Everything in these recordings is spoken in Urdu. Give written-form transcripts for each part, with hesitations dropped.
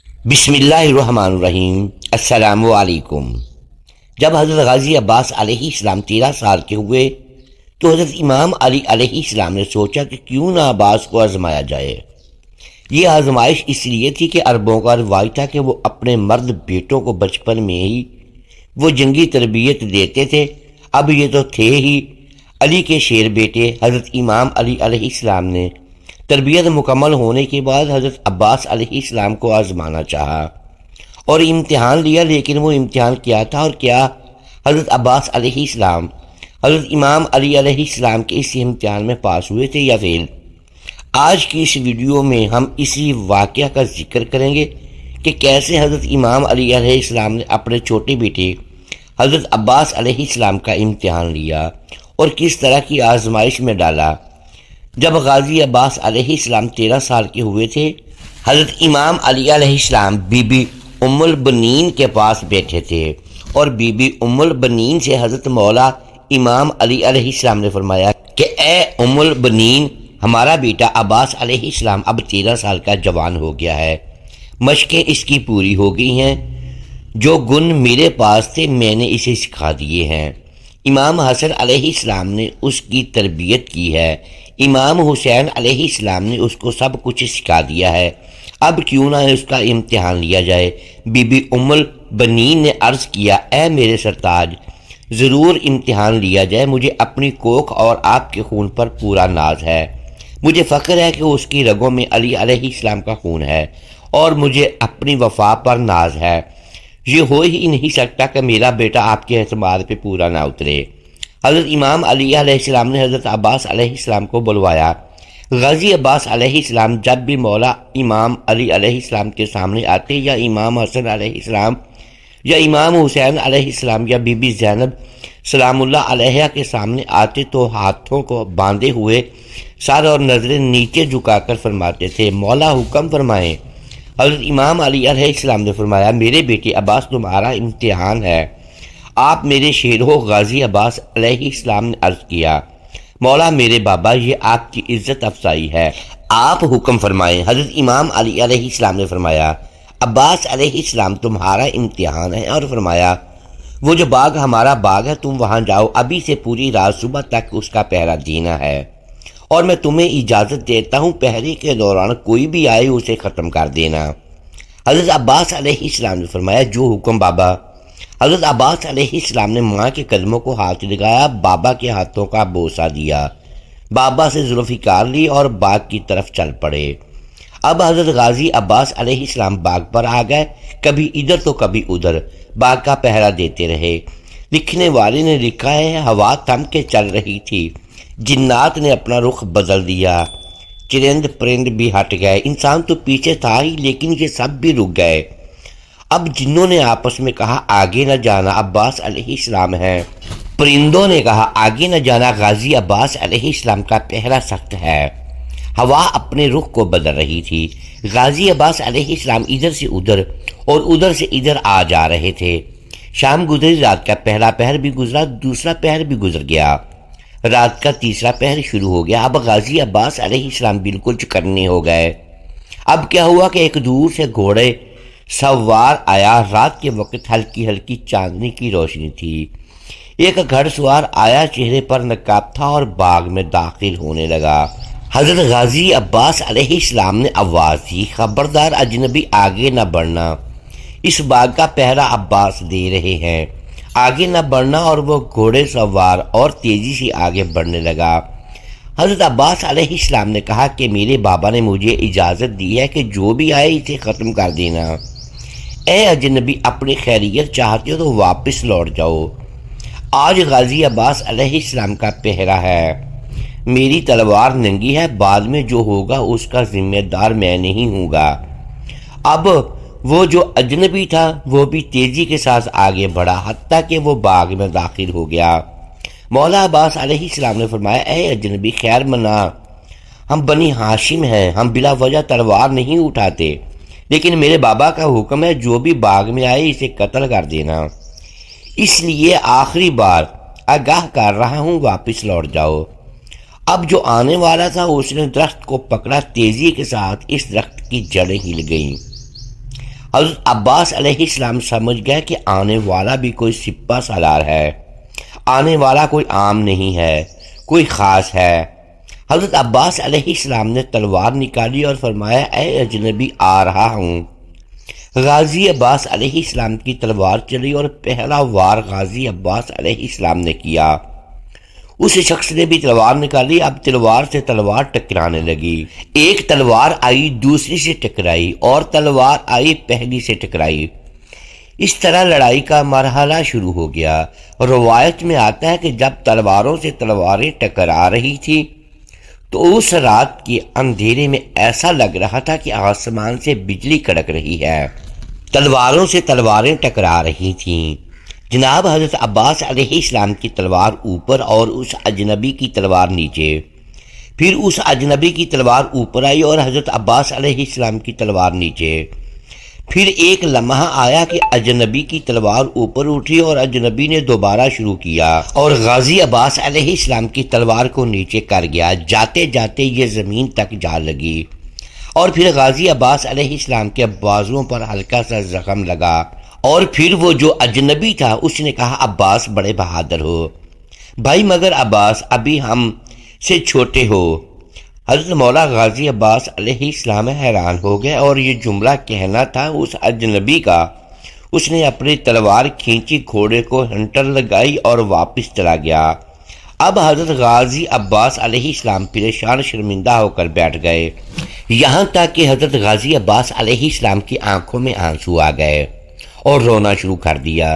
بسم اللہ الرحمن الرحیم۔ السلام علیکم۔ جب حضرت غازی عباس علیہ السلام 13 سال کے ہوئے تو حضرت امام علی علیہ السلام نے سوچا کہ کیوں نہ عباس کو آزمایا جائے۔ یہ آزمائش اس لیے تھی کہ عربوں کا رواج تھا کہ وہ اپنے مرد بیٹوں کو بچپن میں ہی وہ جنگی تربیت دیتے تھے۔ اب یہ تو تھے ہی علی کے شیر بیٹے حضرت امام علی علیہ السلام نے تربیت مکمل ہونے کے بعد حضرت عباس علیہ السلام کو آزمانا چاہا اور امتحان لیا، لیکن وہ امتحان کیا تھا اور کیا حضرت عباس علیہ السلام حضرت امام علی علیہ السلام کے اس امتحان میں پاس ہوئے تھے یا فیل؟ آج کی اس ویڈیو میں ہم اسی واقعہ کا ذکر کریں گے کہ کیسے حضرت امام علی علیہ السلام نے اپنے چھوٹے بیٹے حضرت عباس علیہ السلام کا امتحان لیا اور کس طرح کی آزمائش میں ڈالا۔ جب غازی عباس علیہ السلام 13 سال کے ہوئے تھے، حضرت امام علی علیہ السلام بی بی ام البنین کے پاس بیٹھے تھے اور بی بی ام البنین سے حضرت مولا امام علی علیہ السلام نے فرمایا کہ اے ام البنین، ہمارا بیٹا عباس علیہ السلام اب 13 سال کا جوان ہو گیا ہے، مشقیں اس کی پوری ہو گئی ہیں، جو گن میرے پاس تھے میں نے اسے سکھا دیے ہیں۔ امام حسن علیہ السلام نے اس کی تربیت کی ہے، امام حسین علیہ السلام نے اس کو سب کچھ سکھا دیا ہے، اب کیوں نہ اس کا امتحان لیا جائے۔ بی بی ام البنین نے عرض کیا، اے میرے سرتاج، ضرور امتحان لیا جائے، مجھے اپنی کوکھ اور آپ کے خون پر پورا ناز ہے، مجھے فخر ہے کہ اس کی رگوں میں علی علیہ السلام کا خون ہے اور مجھے اپنی وفا پر ناز ہے، یہ ہو ہی نہیں سکتا کہ میرا بیٹا آپ کے اعتماد پہ پورا نہ اترے۔ حضرت امام علی علیہ السلام نے حضرت عباس علیہ السلام کو بلوایا۔ غازی عباس علیہ السلام جب بھی مولا امام علی علیہ السلام کے سامنے آتے یا امام حسن علیہ السلام یا امام حسین علیہ السلام یا بی بی زینب سلام اللہ علیہ کے سامنے آتے تو ہاتھوں کو باندھے ہوئے سر اور نظریں نیچے جھکا کر فرماتے تھے، مولا حکم فرمائیں۔ حضرت امام علی علیہ السلام نے فرمایا، میرے بیٹے عباس تمہارا امتحان ہے۔ آپ میرے شیر ہو۔ غازی عباس علیہ السلام نے عرض کیا، مولا میرے بابا، یہ آپ کی عزت افزائی ہے، آپ حکم فرمائیں۔ حضرت امام علی علیہ السلام نے فرمایا، عباس علیہ السلام تمہارا امتحان ہے، اور فرمایا، وہ جو باغ ہمارا باغ ہے تم وہاں جاؤ، ابھی سے پوری رات صبح تک اس کا پہرا دینا ہے، اور میں تمہیں اجازت دیتا ہوں پہرے کے دوران کوئی بھی آئے اسے ختم کر دینا۔ حضرت عباس علیہ السلام نے فرمایا، جو حکم بابا۔ حضرت عباس علیہ السلام نے ماں کے قدموں کو ہاتھ لگایا، بابا کے ہاتھوں کا بوسہ دیا، بابا سے ذوالفقار لی اور باغ کی طرف چل پڑے۔ اب حضرت غازی عباس علیہ السلام باغ پر آ گئے، کبھی ادھر تو کبھی ادھر باغ کا پہرا دیتے رہے۔ لکھنے والے نے لکھا ہے، ہوا تھم کے چل رہی تھی، جنات نے اپنا رخ بدل دیا، چرند پرند بھی ہٹ گئے، انسان تو پیچھے تھا ہی لیکن یہ سب بھی رک گئے۔ اب جنوں نے آپس میں کہا، آگے نہ جانا، عباس علیہ السلام ہے۔ پرندوں نے کہا، آگے نہ جانا، غازی عباس علیہ السلام کا پہرا سخت ہے۔ ہوا اپنے رخ کو بدل رہی تھی، غازی عباس علیہ السلام ادھر سے ادھر اور ادھر سے ادھر آ جا رہے تھے۔ شام گزری، رات کا پہلا پہر بھی گزرا، دوسرا پہر بھی گزر گیا، رات کا تیسرا پہر شروع ہو گیا۔ اب غازی عباس علیہ السلام بالکل چکنے ہو گئے۔ اب کیا ہوا کہ ایک دور سے گھوڑے سوار آیا، رات کے وقت ہلکی ہلکی چاندنی کی روشنی تھی۔ ایک گھڑ سوار آیا، چہرے پر نقاب تھا اور باغ میں داخل ہونے لگا۔ حضرت غازی عباس علیہ السلام نے آواز دی، خبردار اجنبی، آگے نہ بڑھنا، اس باغ کا پہرا عباس دے رہے ہیں، آگے نہ بڑھنا۔ اور وہ گھوڑے سوار اور تیزی سے آگے بڑھنے لگا۔ حضرت عباس علیہ السلام نے کہا کہ میرے بابا نے مجھے اجازت دی ہے کہ جو بھی آئے اسے ختم کر دینا۔ اے اجنبی، اپنی خیریت چاہتے ہو تو واپس لوٹ جاؤ، آج غازی عباس علیہ السلام کا پہرا ہے، میری تلوار ننگی ہے، بعد میں جو ہوگا اس کا ذمہ دار میں نہیں ہوں گا۔ اب وہ جو اجنبی تھا وہ بھی تیزی کے ساتھ آگے بڑھا، حتیٰ کہ وہ باغ میں داخل ہو گیا۔ مولا عباس علیہ السلام نے فرمایا، اے اجنبی، خیر منا، ہم بنی ہاشم ہیں، ہم بلا وجہ تلوار نہیں اٹھاتے، لیکن میرے بابا کا حکم ہے جو بھی باغ میں آئے اسے قتل کر دینا، اس لیے آخری بار آگاہ کر رہا ہوں، واپس لوٹ جاؤ۔ اب جو آنے والا تھا اس نے درخت کو پکڑا، تیزی کے ساتھ اس درخت کی جڑیں ہل گئیں، حضرت عباس علیہ السلام سمجھ گئے کہ آنے والا بھی کوئی سپہ سالار ہے، آنے والا کوئی عام نہیں ہے، کوئی خاص ہے۔ حضرت عباس علیہ السلام نے تلوار نکالی اور فرمایا اے اجنبی آ رہا ہوں۔ غازی عباس علیہ السلام کی تلوار چلی اور پہلا وار غازی عباس علیہ السلام نے کیا۔ اس شخص نے بھی تلوار نکالی، اب تلوار سے تلوار ٹکرانے لگی، ایک تلوار آئی دوسری سے ٹکرائی اور تلوار آئی پہلی سے ٹکرائی، اس طرح لڑائی کا مرحلہ شروع ہو گیا۔ روایت میں آتا ہے کہ جب تلواروں سے تلواریں ٹکرا رہی تھی تو اس رات کے اندھیرے میں ایسا لگ رہا تھا کہ آسمان سے بجلی کڑک رہی ہے، تلواروں سے تلواریں ٹکرا رہی تھیں۔ جناب حضرت عباس علیہ السلام کی تلوار اوپر اور اس اجنبی کی تلوار نیچے، پھر اس اجنبی کی تلوار اوپر آئی اور حضرت عباس علیہ السلام کی تلوار نیچے، پھر ایک لمحہ آیا کہ اجنبی کی تلوار اوپر اٹھی اور اجنبی نے دوبارہ شروع کیا اور غازی عباس علیہ السلام کی تلوار کو نیچے کر گیا، جاتے جاتے یہ زمین تک جا لگی اور پھر غازی عباس علیہ السلام کے بازوؤں پر ہلکا سا زخم لگا اور پھر وہ جو اجنبی تھا اس نے کہا عباس بڑے بہادر ہو بھائی، مگر عباس ابھی ہم سے چھوٹے ہو۔ حضرت مولا غازی عباس علیہ السلام حیران ہو گئے اور یہ جملہ کہنا تھا اس اجنبی کا۔ اس نے اپنی تلوار کھینچی، گھوڑے کو ہنٹر لگائی اور واپس چلا گیا۔ اب حضرت غازی عباس علیہ السلام پریشان شرمندہ ہو کر بیٹھ گئے، یہاں تک کہ حضرت غازی عباس علیہ السلام کی آنکھوں میں آنسو آ گئے اور رونا شروع کر دیا۔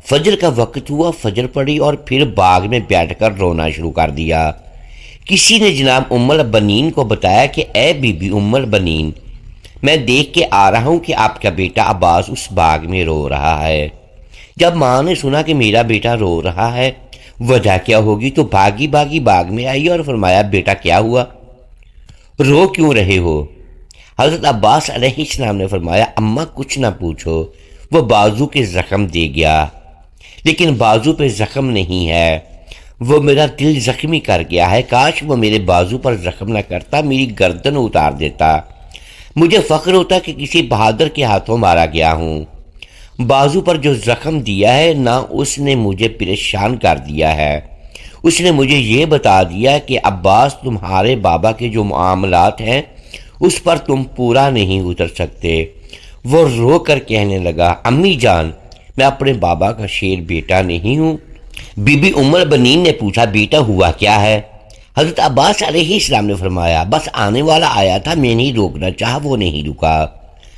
فجر کا وقت ہوا، فجر پڑی اور پھر باغ میں بیٹھ کر رونا شروع کر دیا۔ کسی نے جناب ام البنین کو بتایا کہ اے بی بی ام البنین، میں دیکھ کے آ رہا ہوں کہ آپ کا بیٹا عباس اس باغ میں رو رہا ہے۔ جب ماں نے سنا کہ میرا بیٹا رو رہا ہے وجہ کیا ہوگی تو بھاگی بھاگی باغ میں آئی اور فرمایا بیٹا کیا ہوا، رو کیوں رہے ہو؟ حضرت عباس علیہ السلام نے فرمایا اماں کچھ نہ پوچھو، وہ بازو کے زخم دے گیا، لیکن بازو پہ زخم نہیں ہے، وہ میرا دل زخمی کر گیا ہے، کاش وہ میرے بازو پر زخم نہ کرتا، میری گردن اتار دیتا، مجھے فخر ہوتا کہ کسی بہادر کے ہاتھوں مارا گیا ہوں۔ بازو پر جو زخم دیا ہے نہ اس نے مجھے پریشان کر دیا ہے، اس نے مجھے یہ بتا دیا کہ عباس تمہارے بابا کے جو معاملات ہیں اس پر تم پورا نہیں اتر سکتے۔ وہ رو کر کہنے لگا امی جان میں اپنے بابا کا شیر بیٹا نہیں ہوں۔ بی بی ام البنین نے پوچھا بیٹا ہوا کیا ہے؟ حضرت عباس علیہ السلام نے فرمایا بس آنے والا آیا تھا، میں نہیں روکنا چاہا، وہ نہیں رکا،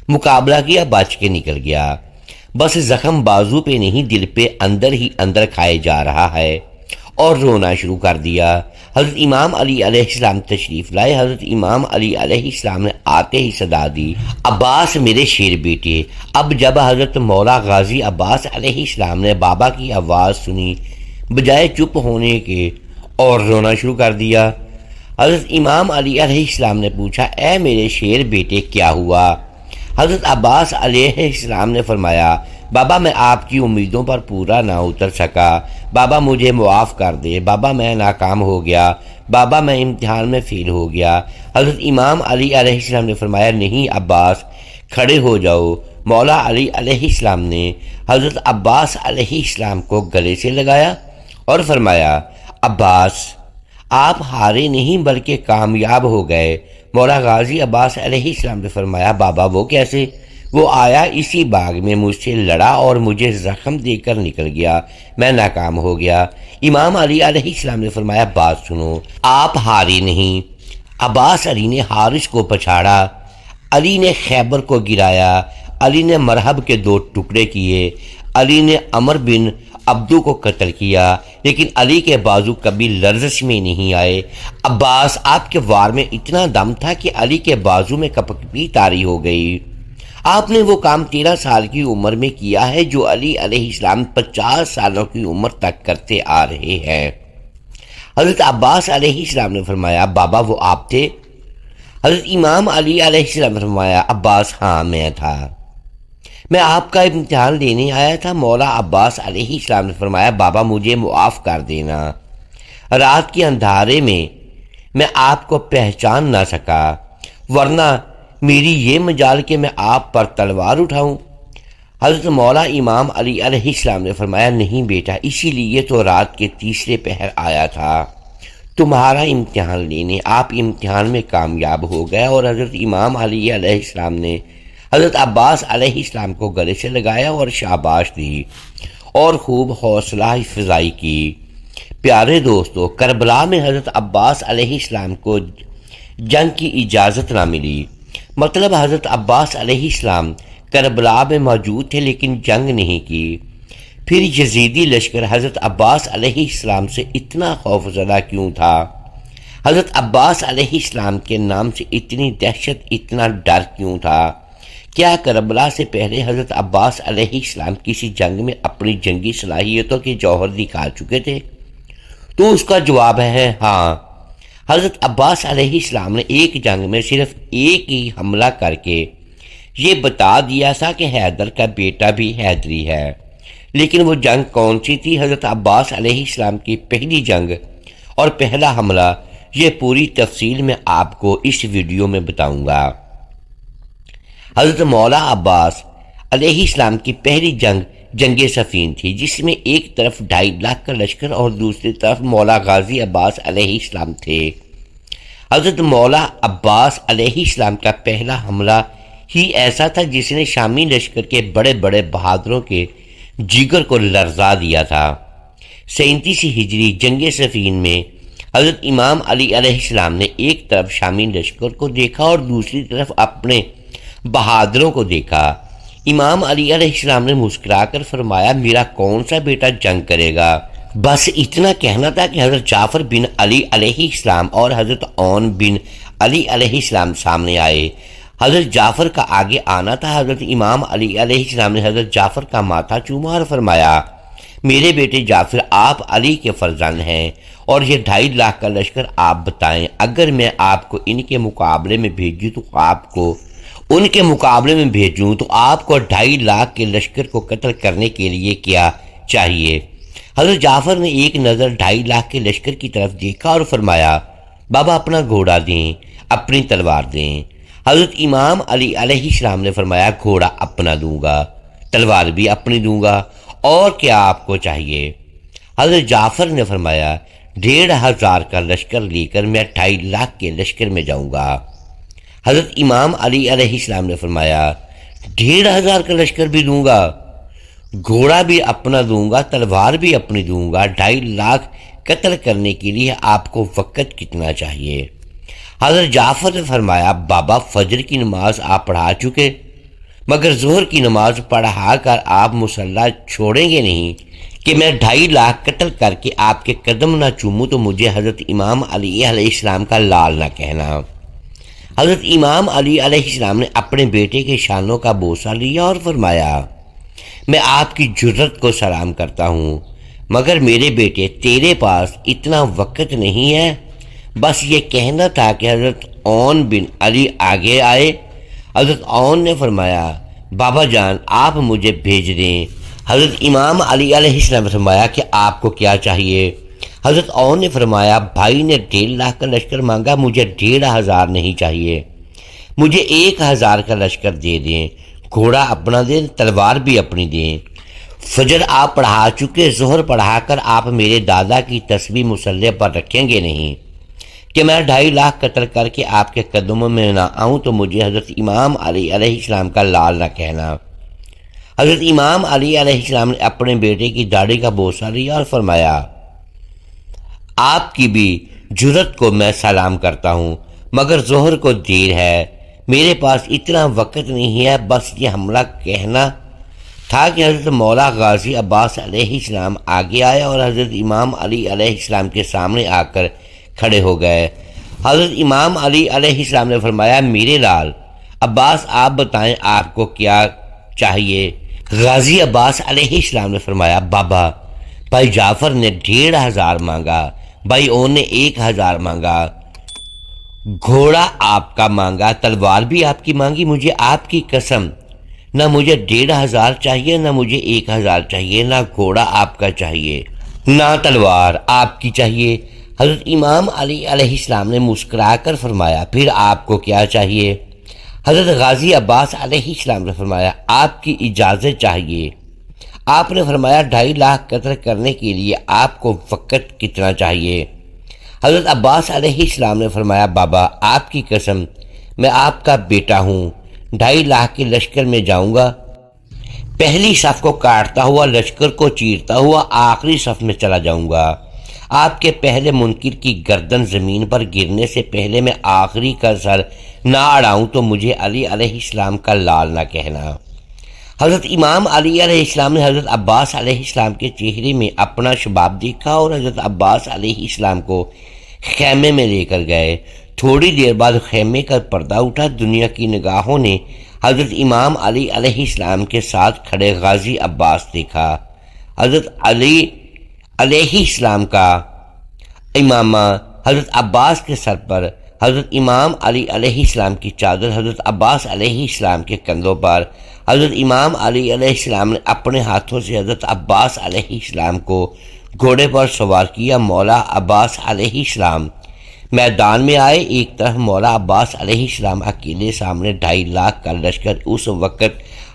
مقابلہ کیا، بچ کے نکل گیا، بس زخم بازو پہ نہیں دل پہ اندر ہی اندر کھائے جا رہا ہے، اور رونا شروع کر دیا۔ حضرت امام علی علیہ السلام تشریف لائے، حضرت امام علی علیہ السلام نے آتے ہی صدا دی عباس میرے شیر بیٹے۔ اب جب حضرت مولا غازی عباس علیہ السلام نے بابا کی آواز سنی بجائے چپ ہونے کے اور رونا شروع کر دیا۔ حضرت امام علی علیہ السلام نے پوچھا اے میرے شیر بیٹے کیا ہوا؟ حضرت عباس علیہ السلام نے فرمایا بابا میں آپ کی امیدوں پر پورا نہ اتر سکا، بابا مجھے معاف کر دے، بابا میں ناکام ہو گیا، بابا میں امتحان میں فیل ہو گیا۔ حضرت امام علی علیہ السلام نے فرمایا نہیں عباس کھڑے ہو جاؤ۔ مولا علی علیہ السلام نے حضرت عباس علیہ السلام کو گلے سے لگایا اور فرمایا عباس آپ ہارے نہیں بلکہ کامیاب ہو گئے۔ مولا غازی عباس علیہ السلام نے فرمایا بابا وہ کیسے؟ وہ آیا اسی باغ میں مجھ سے لڑا اور مجھے زخم دے کر نکل گیا، میں ناکام ہو گیا۔ امام علی علیہ السلام نے فرمایا بات سنو، آپ ہارے نہیں۔ عباس علی نے حارث کو پچھاڑا، علی نے خیبر کو گرایا، علی نے مرحب کے 2 ٹکڑے کیے، علی نے عمر بن عبدو کو قتل کیا، لیکن علی کے بازو کبھی لرزش میں نہیں آئے۔ عباس آپ کے وار میں اتنا دم تھا کہ علی کے بازو میں کپکپی طاری ہو گئی۔ آپ نے وہ کام 13 سال کی عمر میں کیا ہے جو علی علیہ السلام 50 سالوں کی عمر تک کرتے آ رہے ہیں۔ حضرت عباس علیہ السلام نے فرمایا بابا وہ آپ تھے؟ حضرت امام علی علیہ السلام نے فرمایا عباس ہاں میں تھا، میں آپ کا امتحان لینے آیا تھا۔ مولا عباس علیہ السلام نے فرمایا بابا مجھے معاف کر دینا، رات کے اندھارے میں آپ کو پہچان نہ سکا، ورنہ میری یہ مجال کہ میں آپ پر تلوار اٹھاؤں؟ حضرت مولا امام علی علیہ السلام نے فرمایا نہیں بیٹا، اسی لیے تو رات کے تیسرے پہر آیا تھا تمہارا امتحان لینے، آپ امتحان میں کامیاب ہو گئے۔ اور حضرت امام علی علیہ السلام نے حضرت عباس علیہ السلام کو گلے سے لگایا اور شاباش دی اور خوب حوصلہ افزائی کی۔ پیارے دوستو، کربلا میں حضرت عباس علیہ السلام کو جنگ کی اجازت نہ ملی، مطلب حضرت عباس علیہ السلام کربلا میں موجود تھے لیکن جنگ نہیں کی۔ پھر یزیدی لشکر حضرت عباس علیہ السلام سے اتنا خوف زدہ کیوں تھا؟ حضرت عباس علیہ السلام کے نام سے اتنی دہشت، اتنا ڈر کیوں تھا؟ کیا کربلا سے پہلے حضرت عباس علیہ السلام کسی جنگ میں اپنی جنگی صلاحیتوں کے جوہر دکھا چکے تھے؟ تو اس کا جواب ہے ہاں۔ حضرت عباس علیہ السلام نے ایک جنگ میں صرف ایک ہی حملہ کر کے یہ بتا دیا تھا کہ حیدر کا بیٹا بھی حیدری ہے، لیکن وہ جنگ کون سی تھی؟ حضرت عباس علیہ السلام کی پہلی جنگ اور پہلا حملہ، یہ پوری تفصیل میں آپ کو اس ویڈیو میں بتاؤں گا۔ حضرت مولا عباس علیہ السلام کی پہلی جنگ جنگ صفین تھی، جس میں ایک طرف 2.5 لاکھ کا لشکر اور دوسری طرف مولا غازی عباس علیہ السلام تھے۔ حضرت مولا عباس علیہ السلام کا پہلا حملہ ہی ایسا تھا جس نے شامی لشکر کے بڑے بڑے بہادروں کے جگر کو لرزا دیا تھا۔ 37 ہجری جنگ صفین میں حضرت امام علی علیہ السلام نے ایک طرف شامی لشکر کو دیکھا اور دوسری طرف اپنے بہادروں کو دیکھا۔ امام علی علیہ السلام نے مسکرا کر فرمایا میرا کون سا بیٹا جنگ کرے گا؟ بس اتنا کہنا تھا کہ حضرت جعفر بن علی علیہ السلام اور حضرت عون بن علی علیہ السلام سامنے آئے۔ حضرت جعفر کا آگے آنا تھا۔ حضرت امام علی علیہ السلام نے حضرت جعفر کا ماتھا چوما اور فرمایا میرے بیٹے جعفر، آپ علی کے فرزند ہیں اور یہ 2.5 لاکھ کا لشکر آپ بتائیں، اگر میں آپ کو ان کے مقابلے میں بھیجوں تو آپ کو 2.5 لاکھ کے لشکر کو قتل کرنے کے لیے کیا چاہیے؟ حضرت جعفر نے ایک نظر 2.5 لاکھ کے لشکر کی طرف دیکھا اور فرمایا بابا اپنا گھوڑا دیں، اپنی تلوار دیں۔ حضرت امام علی علیہ السلام نے فرمایا گھوڑا اپنا دوں گا، تلوار بھی اپنی دوں گا، اور کیا آپ کو چاہیے؟ حضرت جعفر نے فرمایا 1,500 کا لشکر لے کر میں 2.5 لاکھ کے لشکر میں جاؤں گا۔ حضرت امام علی علیہ السلام نے فرمایا 1,500 کا لشکر بھی دوں گا، گھوڑا بھی اپنا دوں گا، تلوار بھی اپنی دوں گا، 2.5 لاکھ قتل کرنے کے لیے آپ کو وقت کتنا چاہیے؟ حضرت جعفر نے فرمایا بابا فجر کی نماز آپ پڑھا چکے، مگر ظہر کی نماز پڑھا کر آپ مصلی چھوڑیں گے نہیں کہ میں 2.5 لاکھ قتل کر کے آپ کے قدم نہ چوموں تو مجھے حضرت امام علی علیہ السلام کا لال نہ کہنا۔ حضرت امام علی علیہ السلام نے اپنے بیٹے کے شانوں کا بوسہ لیا اور فرمایا میں آپ کی جرت کو سلام کرتا ہوں، مگر میرے بیٹے تیرے پاس اتنا وقت نہیں ہے۔ بس یہ کہنا تھا کہ حضرت عون بن علی آگے آئے۔ حضرت عون نے فرمایا بابا جان آپ مجھے بھیج دیں۔ حضرت امام علی علیہ السلام نے فرمایا کہ آپ کو کیا چاہیے؟ حضرت عون نے فرمایا بھائی نے 1.5 لاکھ کا لشکر مانگا، مجھے 1,500 نہیں چاہیے، مجھے 1,000 کا لشکر دے دیں، گھوڑا اپنا دیں، تلوار بھی اپنی دیں۔ فجر آپ پڑھا چکے، ظہر پڑھا کر آپ میرے دادا کی تسبیح مصلی پر رکھیں گے نہیں کہ میں 2.5 لاکھ قتل کر کے آپ کے قدموں میں نہ آؤں تو مجھے حضرت امام علی علیہ السلام کا لال نہ کہنا۔ حضرت امام علی علیہ السلام نے اپنے بیٹے کی داڑھی کا بوسہ لیا اور فرمایا آپ کی بھی جرت کو میں سلام کرتا ہوں، مگر ظہر کو دیر ہے، میرے پاس اتنا وقت نہیں ہے۔ بس یہ حملہ کہنا تھا کہ حضرت مولا غازی عباس علیہ السلام آگے آئے اور حضرت امام علی علیہ السلام کے سامنے آ کر کھڑے ہو گئے۔ حضرت امام علی علیہ السلام نے فرمایا میرے لال عباس آپ بتائیں آپ کو کیا چاہیے؟ غازی عباس علیہ السلام نے فرمایا بابا بھائی جعفر نے 1,500 مانگا، بھائی اون نے 1,000 مانگا، گھوڑا آپ کا مانگا، تلوار بھی آپ کی مانگی، مجھے آپ کی قسم نہ مجھے 1,500 چاہیے، نہ مجھے 1,000 چاہیے، نہ گھوڑا آپ کا چاہیے، نہ تلوار آپ کی چاہیے۔ حضرت امام علی علیہ السلام نے مسکرا کر فرمایا پھر آپ کو کیا چاہیے؟ حضرت غازی عباس علیہ السلام نے فرمایا آپ کی اجازت چاہیے۔ آپ نے فرمایا 2.5 لاکھ قتل کرنے کے لیے آپ کو وقت کتنا چاہیے؟ حضرت عباس علیہ السلام نے فرمایا بابا آپ کی قسم میں آپ کا بیٹا ہوں، 2.5 لاکھ کے لشکر میں جاؤں گا، پہلی صف کو کاٹتا ہوا لشکر کو چیرتا ہوا آخری صف میں چلا جاؤں گا، آپ کے پہلے منکر کی گردن زمین پر گرنے سے پہلے میں آخری کا سر نہ اڑاؤں تو مجھے علی علیہ السلام کا لال نہ کہنا۔ حضرت امام علی علیہ السلام نے حضرت عباس علیہ السلام کے چہرے میں اپنا شباب دیکھا اور حضرت عباس علیہ السلام کو خیمے میں لے کر گئے۔ تھوڑی دیر بعد خیمے کا پردہ اٹھا، دنیا کی نگاہوں نے حضرت امام علی علیہ السلام کے ساتھ کھڑے غازی عباس دیکھا۔ حضرت علی علیہ السلام کا امامہ حضرت عباس کے سر پر، حضرت امام علی علیہ السلام کی چادر حضرت عباس علیہ السلام کے کندھوں پر۔ حضرت امام علی علیہ السلام نے اپنے ہاتھوں سے حضرت عباس علیہ السلام کو گھوڑے پر سوار کیا۔ مولا عباس علیہ السلام میدان میں آئے، ایک طرف مولا عباس علیہ السلام اکیلے، سامنے 2.5 لاکھ کا لشکر۔ اس وقت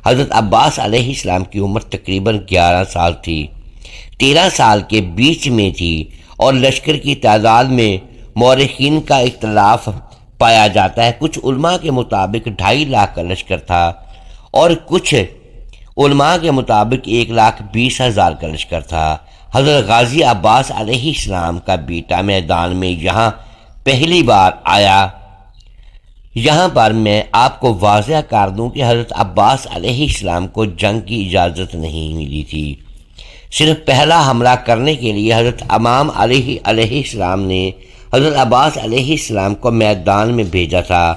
حضرت عباس علیہ السلام کی عمر تقریباً 11 سال تھی، 13 سال کے بیچ میں تھی، اور لشکر کی تعداد میں مورخین کا اختلاف پایا جاتا ہے۔ کچھ علماء کے مطابق 2.5 لاکھ کا لشکر تھا اور کچھ علماء کے مطابق 1,20,000 کا لشکر تھا۔ حضرت غازی عباس علیہ السلام کا بیٹا میدان میں یہاں پہلی بار آیا۔ یہاں پر میں آپ کو واضح کر دوں کہ حضرت عباس علیہ السلام کو جنگ کی اجازت نہیں ملی تھی، صرف پہلا حملہ کرنے کے لیے حضرت امام علیہ السلام نے حضرت عباس علیہ السلام کو میدان میں بھیجا تھا۔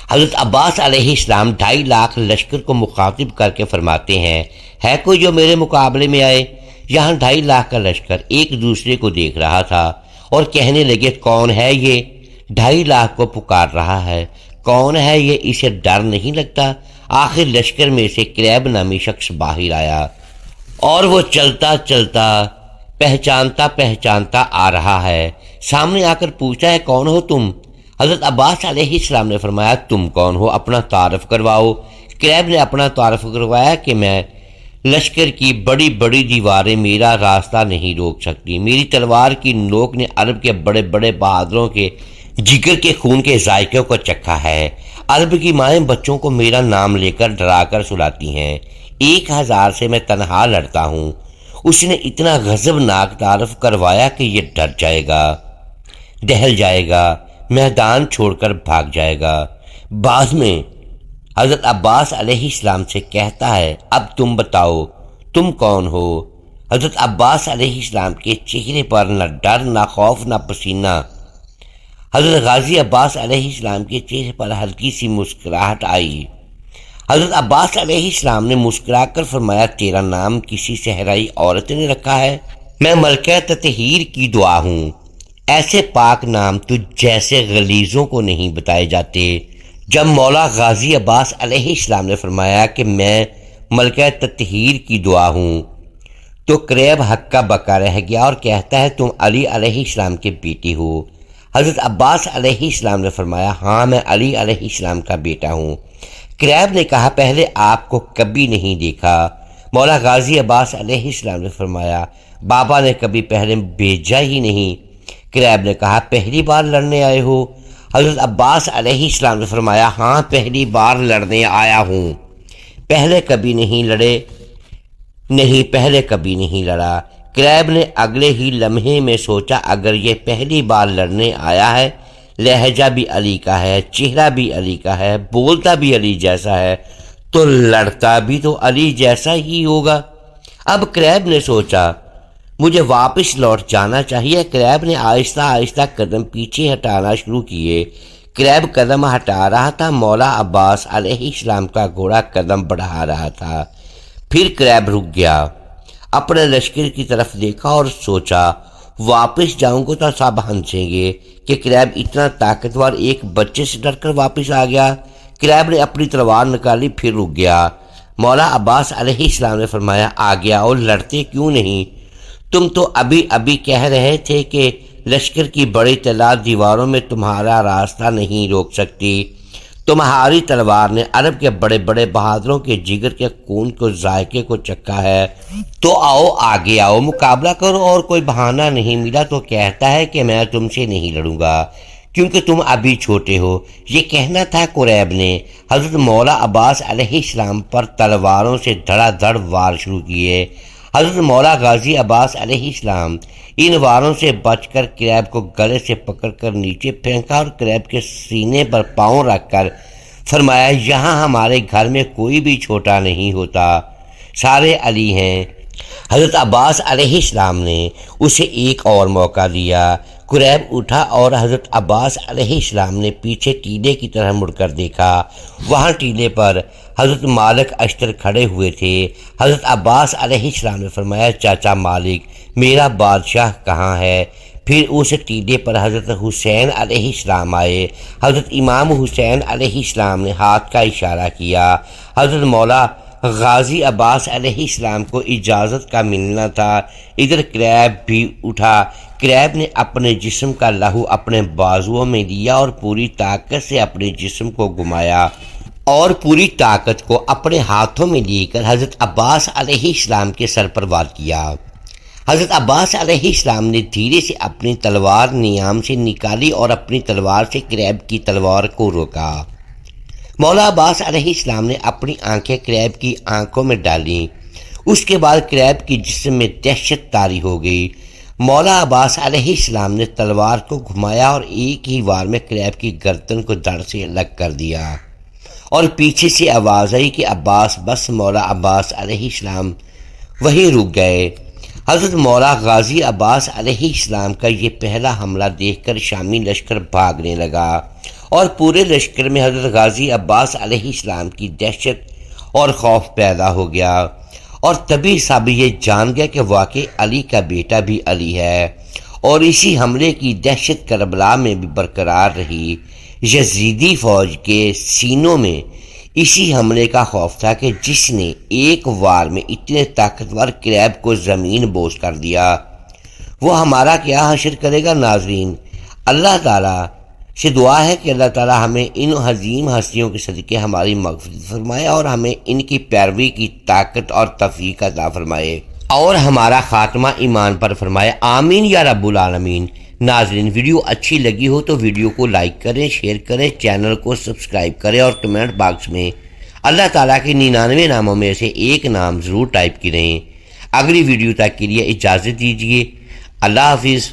حضرت عباس علیہ السلام 2.5 لاکھ لشکر کو مخاطب کر کے فرماتے ہیں، ہے کوئی جو میرے مقابلے میں آئے؟ یہاں 2.5 لاکھ کا لشکر ایک دوسرے کو دیکھ رہا تھا اور کہنے لگے کون ہے یہ 2.5 لاکھ کو پکار رہا ہے، کون ہے یہ، اسے ڈر نہیں لگتا؟ آخر لشکر میں سے کریب نامی شخص باہر آیا اور وہ چلتا چلتا پہچانتا آ رہا ہے۔ سامنے آ کر پوچھا ہے کون ہو تم؟ حضرت عباس علیہ السلام نے فرمایا تم کون ہو، اپنا تعارف کرواؤ۔ کریب نے اپنا تعارف کروایا کہ میں لشکر کی بڑی بڑی دیواریں میرا راستہ نہیں روک سکتی، میری تلوار کی نوک نے عرب کے بڑے بڑے بہادروں کے جگر کے خون کے ذائقے کو چکھا ہے، عرب کی مائیں بچوں کو میرا نام لے کر ڈرا کر سلاتی ہیں، 1,000 سے میں تنہا لڑتا ہوں۔ اس نے اتنا غضبناک تعارف کروایا کہ یہ ڈر جائے گا، دہل جائے گا، میدان چھوڑ کر بھاگ جائے گا۔ بعد میں حضرت عباس علیہ السلام سے کہتا ہے اب تم بتاؤ تم کون ہو؟ حضرت عباس علیہ السلام کے چہرے پر نہ ڈر نہ خوف نہ پسینہ۔ حضرت غازی عباس علیہ السلام کے چہرے پر ہلکی سی مسکراہٹ آئی۔ حضرت عباس علیہ السلام نے مسکرا کر فرمایا تیرا نام کسی صحرائی عورت نے رکھا ہے؟ میں ملکہ تطہیر کی دعا ہوں، ایسے پاک نام تجھ جیسے غلیظوں کو نہیں بتائے جاتے۔ جب مولا غازی عباس علیہ السلام نے فرمایا کہ میں ملکہ تطہیر کی دعا ہوں تو کریب ہکا بکا رہ گیا اور کہتا ہے تم علی علیہ السلام کے بیٹی ہو؟ حضرت عباس علیہ السلام نے فرمایا ہاں میں علی علیہ السلام کا بیٹا ہوں۔ کریب نے کہا پہلے آپ کو کبھی نہیں دیکھا۔ مولا غازی عباس علیہ السلام نے فرمایا بابا نے کبھی پہلے بھیجا ہی نہیں۔ کریب نے کہا پہلی بار لڑنے آئے ہو؟ حضرت عباس علیہ السلام نے فرمایا ہاں پہلی بار لڑنے آیا ہوں، پہلے کبھی نہیں لڑے، نہیں پہلے کبھی نہیں لڑا۔ کریب نے اگلے ہی لمحے میں سوچا اگر یہ پہلی بار لڑنے آیا ہے، لہجہ بھی علی کا ہے، چہرہ بھی علی کا ہے، بولتا بھی علی جیسا ہے، تو لڑتا بھی تو علی جیسا ہی ہوگا۔ اب کریب نے سوچا مجھے واپس لوٹ جانا چاہیے۔ کریب نے آہستہ آہستہ قدم پیچھے ہٹانا شروع کیے۔ کریب قدم ہٹا رہا تھا، مولا عباس علیہ السلام کا گھوڑا قدم بڑھا رہا تھا۔ پھر کریب رک گیا، اپنے لشکر کی طرف دیکھا اور سوچا واپس جاؤں گا تو سب ہنسیں گے کہ کریب اتنا طاقتور ایک بچے سے ڈر کر واپس آ گیا۔ کریب نے اپنی تلوار نکالی، پھر رک گیا۔ مولا عباس علیہ السلام نے فرمایا آ گیا اور لڑتے کیوں نہیں؟ تم تو ابھی کہہ رہے تھے کہ لشکر کی بڑی تعداد دیواروں میں تمہارا راستہ نہیں روک سکتی، تمہاری تلوار نے عرب کے بڑے بڑے بہادروں کے جگر کے خون کو ذائقے کو چکھا ہے، تو آؤ آگے آؤ، مقابلہ کرو۔ اور کوئی بہانہ نہیں ملا تو کہتا ہے کہ میں تم سے نہیں لڑوں گا کیونکہ تم ابھی چھوٹے ہو۔ یہ کہنا تھا قریب نے حضرت مولا عباس علیہ السلام پر تلواروں سے دھڑا دھڑ وار شروع کیے۔ حضرت مولا غازی عباس علیہ السلام ان واروں سے بچ کر قریب کو گلے سے پکڑ کر نیچے پھینکا اور قریب کے سینے پر پاؤں رکھ کر فرمایا، یہاں ہمارے گھر میں کوئی بھی چھوٹا نہیں ہوتا، سارے علی ہیں۔ حضرت عباس علیہ السلام نے اسے ایک اور موقع دیا۔ قریب اٹھا اور حضرت عباس علیہ السلام نے پیچھے ٹیلے کی طرح مڑ کر دیکھا، وہاں ٹیلے پر حضرت مالک اشتر کھڑے ہوئے تھے۔ حضرت عباس علیہ السلام نے فرمایا، چاچا مالک، میرا بادشاہ کہاں ہے؟ پھر اس ٹیلے پر حضرت حسین علیہ السلام آئے۔ حضرت امام حسین علیہ السلام نے ہاتھ کا اشارہ کیا۔ حضرت مولا غازی عباس علیہ السلام کو اجازت کا ملنا تھا۔ ادھر قریب بھی اٹھا۔ قریب نے اپنے جسم کا لہو اپنے بازوؤں میں لیا اور پوری طاقت سے اپنے جسم کو گھمایا اور پوری طاقت کو اپنے ہاتھوں میں لے کر حضرت عباس علیہ السلام کے سر پر وار کیا۔ حضرت عباس علیہ السلام نے دھیرے سے اپنی تلوار نیام سے نکالی اور اپنی تلوار سے قریب کی تلوار کو روکا۔ مولا عباس علیہ السلام نے اپنی آنکھیں قریب کی آنکھوں میں ڈالیں۔ اس کے بعد قریب کی جسم میں دہشت طاری ہو گئی۔ مولا عباس علیہ السلام نے تلوار کو گھمایا اور ایک ہی وار میں قریب کی گردن کو دھڑ سے الگ کر دیا، اور پیچھے سے آواز آئی کہ عباس، بس۔ مولا عباس علیہ السلام وہیں رک گئے۔ حضرت مولا غازی عباس علیہ السلام کا یہ پہلا حملہ دیکھ کر شامی لشکر بھاگنے لگا، اور پورے لشکر میں حضرت غازی عباس علیہ السلام کی دہشت اور خوف پیدا ہو گیا، اور تبھی سب یہ جان گیا کہ واقعی علی کا بیٹا بھی علی ہے۔ اور اسی حملے کی دہشت کربلا میں بھی برقرار رہی۔ یزیدی فوج کے سینوں میں اسی حملے کا خوف تھا کہ جس نے ایک وار میں اتنے طاقتور قریب کو زمین بوس کر دیا، وہ ہمارا کیا حشر کرے گا۔ ناظرین، اللہ تعالیٰ سے دعا ہے کہ اللہ تعالیٰ ہمیں ان عظیم ہستیوں کے صدقے ہماری مغفرت فرمائے اور ہمیں ان کی پیروی کی طاقت اور توفیق عطا فرمائے اور ہمارا خاتمہ ایمان پر فرمائے، آمین یا رب العالمین۔ ناظرین، ویڈیو اچھی لگی ہو تو ویڈیو کو لائک کریں، شیئر کریں، چینل کو سبسکرائب کریں اور کمنٹ باکس میں اللہ تعالیٰ کے 99 ناموں میں سے ایک نام ضرور ٹائپ کریں۔ اگلی ویڈیو تک کے لیے اجازت دیجیے۔ اللہ حافظ۔